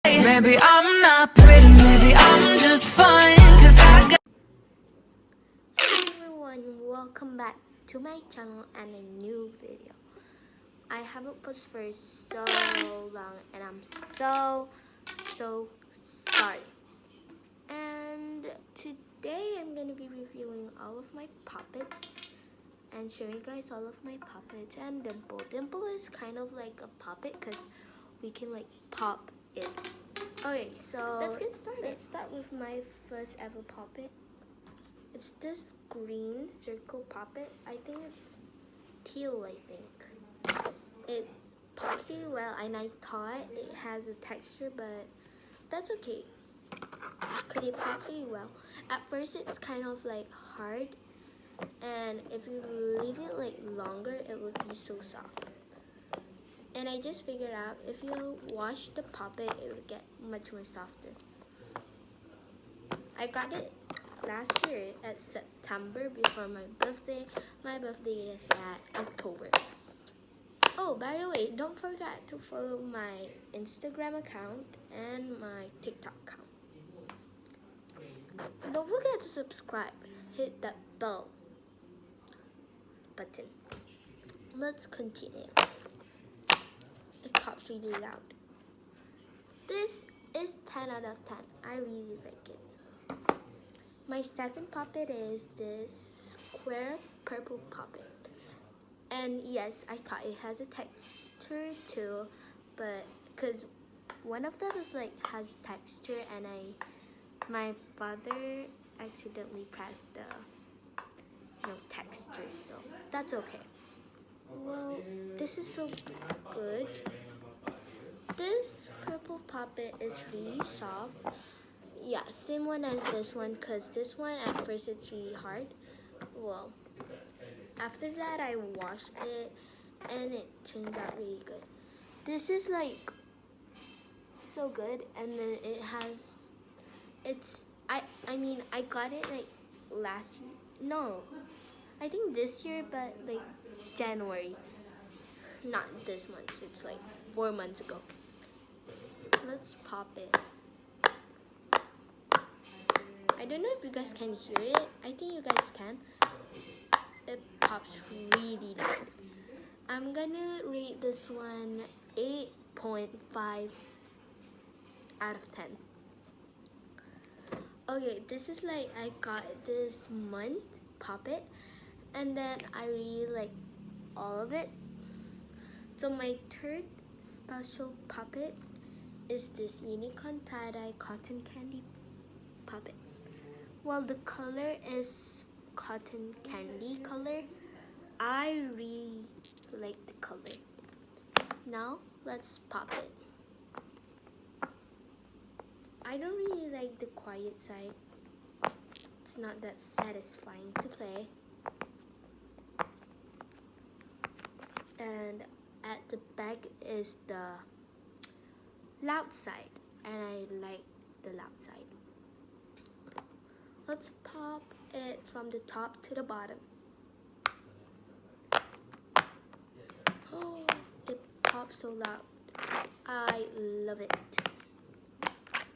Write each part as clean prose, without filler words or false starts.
Maybe I'm not pretty, maybe I'm just fine, 'cause I got. Hey everyone, welcome back to my channel and a new video. I haven't posted for so long and I'm so sorry. And today I'm going to be reviewing all of my puppets and showing you guys all of my puppets and Dimple. Dimple is kind of like a puppet because we can like pop it. Okay, so let's get started. Let's start with my first ever puppet. It's this green circle puppet. I think it's teal, I think. It pops really well and I thought it has a texture, but that's okay. Because it pops really well. At first it's kind of like hard, and if you leave it like longer it would be so soft. And I just figured out if you wash the puppet it would get much more softer. I got it last year at September before my birthday. My birthday is at October. Oh, by the way, don't forget to follow my Instagram account and my TikTok account. Don't forget to subscribe. Hit that bell button. Let's continue. It pops really loud. This is 10 out of 10. I really like it. My second puppet is this square purple puppet. And yes, I thought it has a texture too, but because one of them is like has texture and my father accidentally pressed the texture, so that's okay. Well, this is so good. This purple puppet is really soft. Yeah, same one as this one, because this one at first it's really hard. Well, after that I washed it and it turns out really good. This is like so good, and then it has, I mean I got it like last year. No, I think this year, but like January. Not this month, it's like 4 months ago. Let's pop it. I don't know if you guys can hear it. I think you guys can. It pops really loud. I'm gonna rate this one 8.5 out of 10. Okay, this is like I got this month puppet and then I really like all of it. So my third special puppet is this unicorn tie-dye cotton candy puppet. Well, the color is cotton candy color. I really like the color. Now, let's pop it. I don't really like the quiet side. It's not that satisfying to play. And at the back is the loud side, and I like the loud side. Let's pop it from the top to the bottom. Oh, it pops so loud. I love it.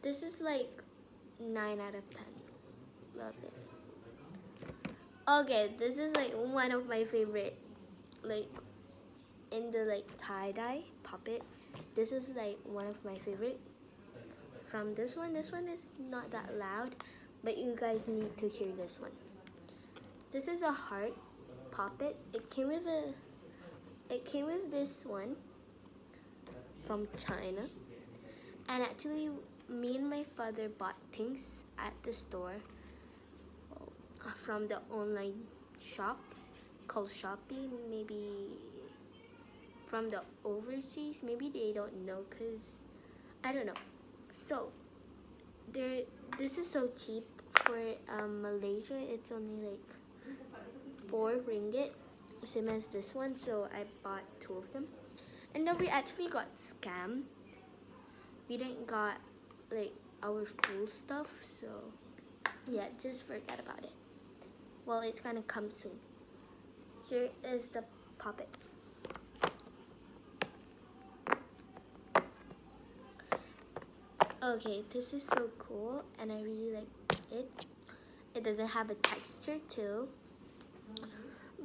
This is like 9 out of 10. Love it. Okay, this is like one of my favorite, like in the like tie-dye puppet. This is like one of my favorite. From this one is not that loud, but you guys need to hear this one. This is a heart puppet. It came with this one from China, and actually me and my father bought things at the store from the online shop called Shopee. Maybe from the overseas, maybe they don't know, because I don't know. So this is so cheap. For Malaysia it's only like 4 ringgit, same as this one, so I bought 2 of them. And then we actually got scammed. We didn't got like our full stuff, so yeah, just forget about it. Well, it's gonna come soon. Here is the puppet. Okay, this is so cool and I really like it. It doesn't have a texture too.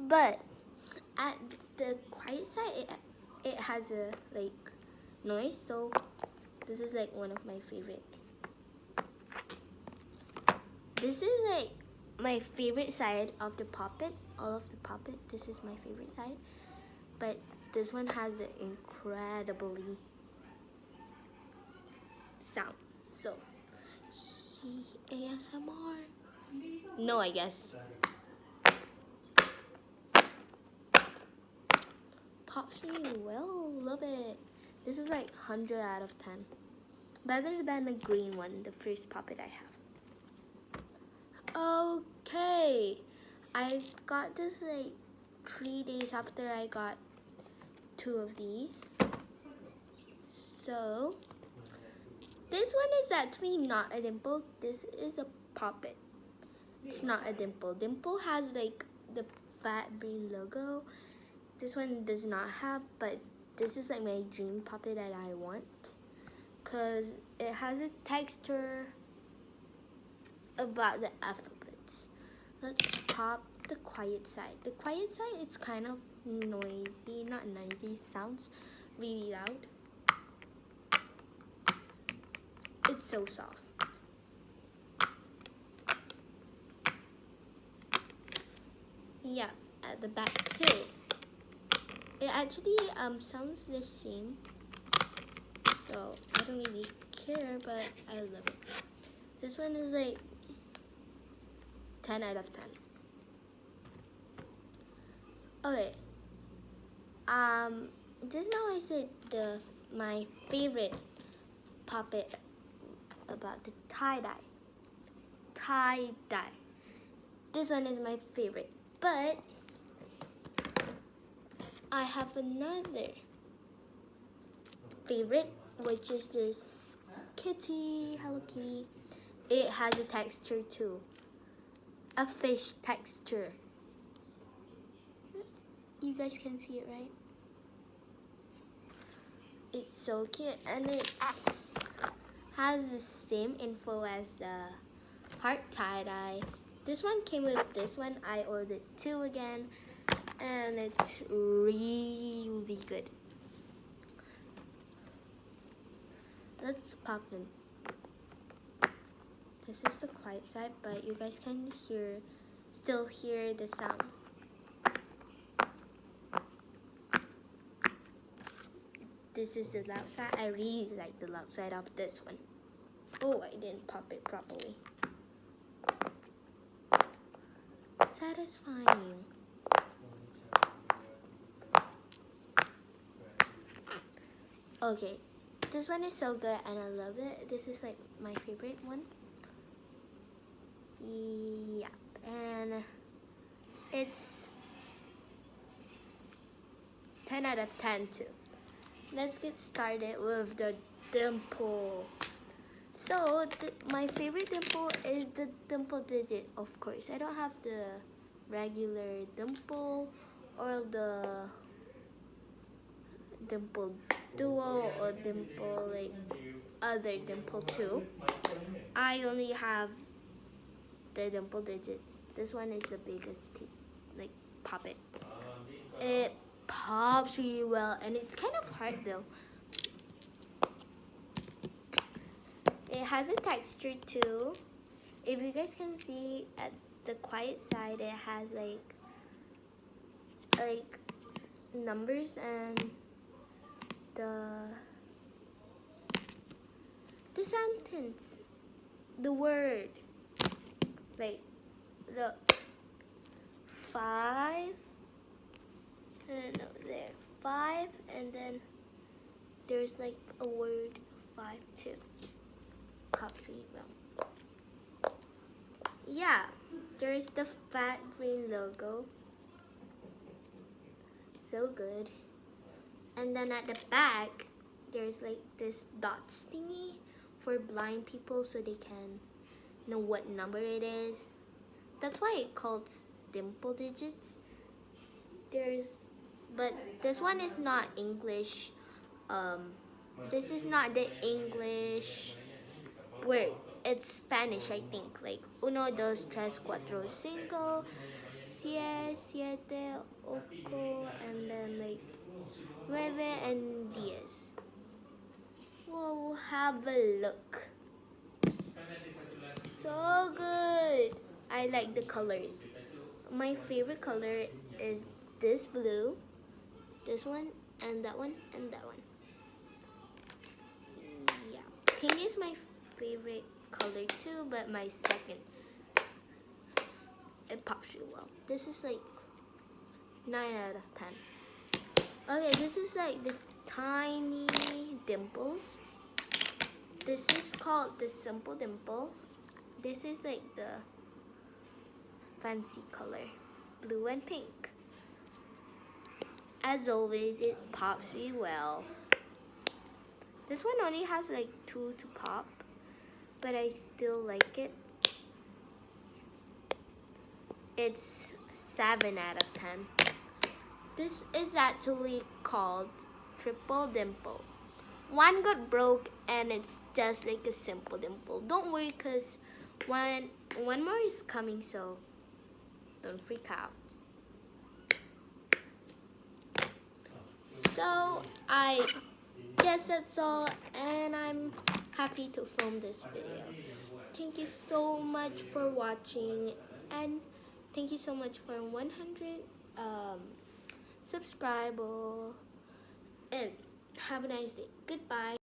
But at the quiet side, it has a like noise, so this is like one of my favorite. This is like my favorite side of the puppet. All of the puppet, this is my favorite side. But this one has an incredibly sound. So, ASMR. No, I guess. Pops really well. Love it. This is like 100 out of 10. Better than the green one, the first puppet I have. Okay. I got this like 3 days after I got 2 of these. So, this one is actually not a dimple. This is a puppet. It's not a dimple. Dimple has like the fat brain logo. This one does not have, but this is like my dream puppet that I want. Because it has a texture about the alphabets. Let's pop the quiet side. The quiet side, it's kind of noisy. Not noisy, sounds really loud. It's so soft. Yeah, at the back too. It actually sounds the same. So I don't really care, but I love it. This one is like 10 out of 10. Okay. Just now I said my favorite puppet about the tie-dye. Tie-dye. This one is my favorite, but I have another favorite, which is this kitty, Hello Kitty. It has a texture too, a fish texture. You guys can see it, right? It's so cute, and it has the same info as the heart tie-dye. This one came with this one. I ordered 2 again, and it's really good. Let's pop them. This is the quiet side, but you guys can still hear the sound. This is the loud side. I really like the loud side of this one. Oh, I didn't pop it properly. Satisfying. Okay, this one is so good and I love it. This is like my favorite one. Yeah, and it's 10 out of 10 too. Let's get started with the dimple. So my favorite dimple is the dimple digit, of course. I don't have the regular dimple or the dimple duo or dimple like other dimple too. I only have the dimple digits. This one is the biggest like puppet. It pops really well and it's kind of hard though. It has a texture too. If you guys can see at the quiet side, it has like numbers and the sentence, the word, like the 5, no, there 5, and then there's like a word 5 too. Coffee well. Yeah, there's the fat green logo. So good. And then at the back, there's like this dots thingy for blind people so they can know what number it is. That's why it calls dimple digits. But this one is not English. This is not the English word. It's Spanish, I think. Like uno, dos, tres, cuatro, cinco, seis, siete, ocho, and then like nueve and diez. Whoa, have a look. So good. I like the colors. My favorite color is this blue, this one, and that one, and that one. Yeah, pink is my favorite color too, but my second. It pops really well. This is like 9 out of 10. Okay, this is like the tiny dimples. This is called the simple dimple. This is like the fancy color, blue and pink. As always, it pops really well. This one only has like 2 to pop, but I still like it. It's 7 out of 10. This is actually called triple dimple. One got broke and it's just like a simple dimple. Don't worry, cause one more is coming, so don't freak out. So I guess that's all, and I'm happy to film this video. Thank you so much for watching, and thank you so much for 100 subscribers, and have a nice day. Goodbye.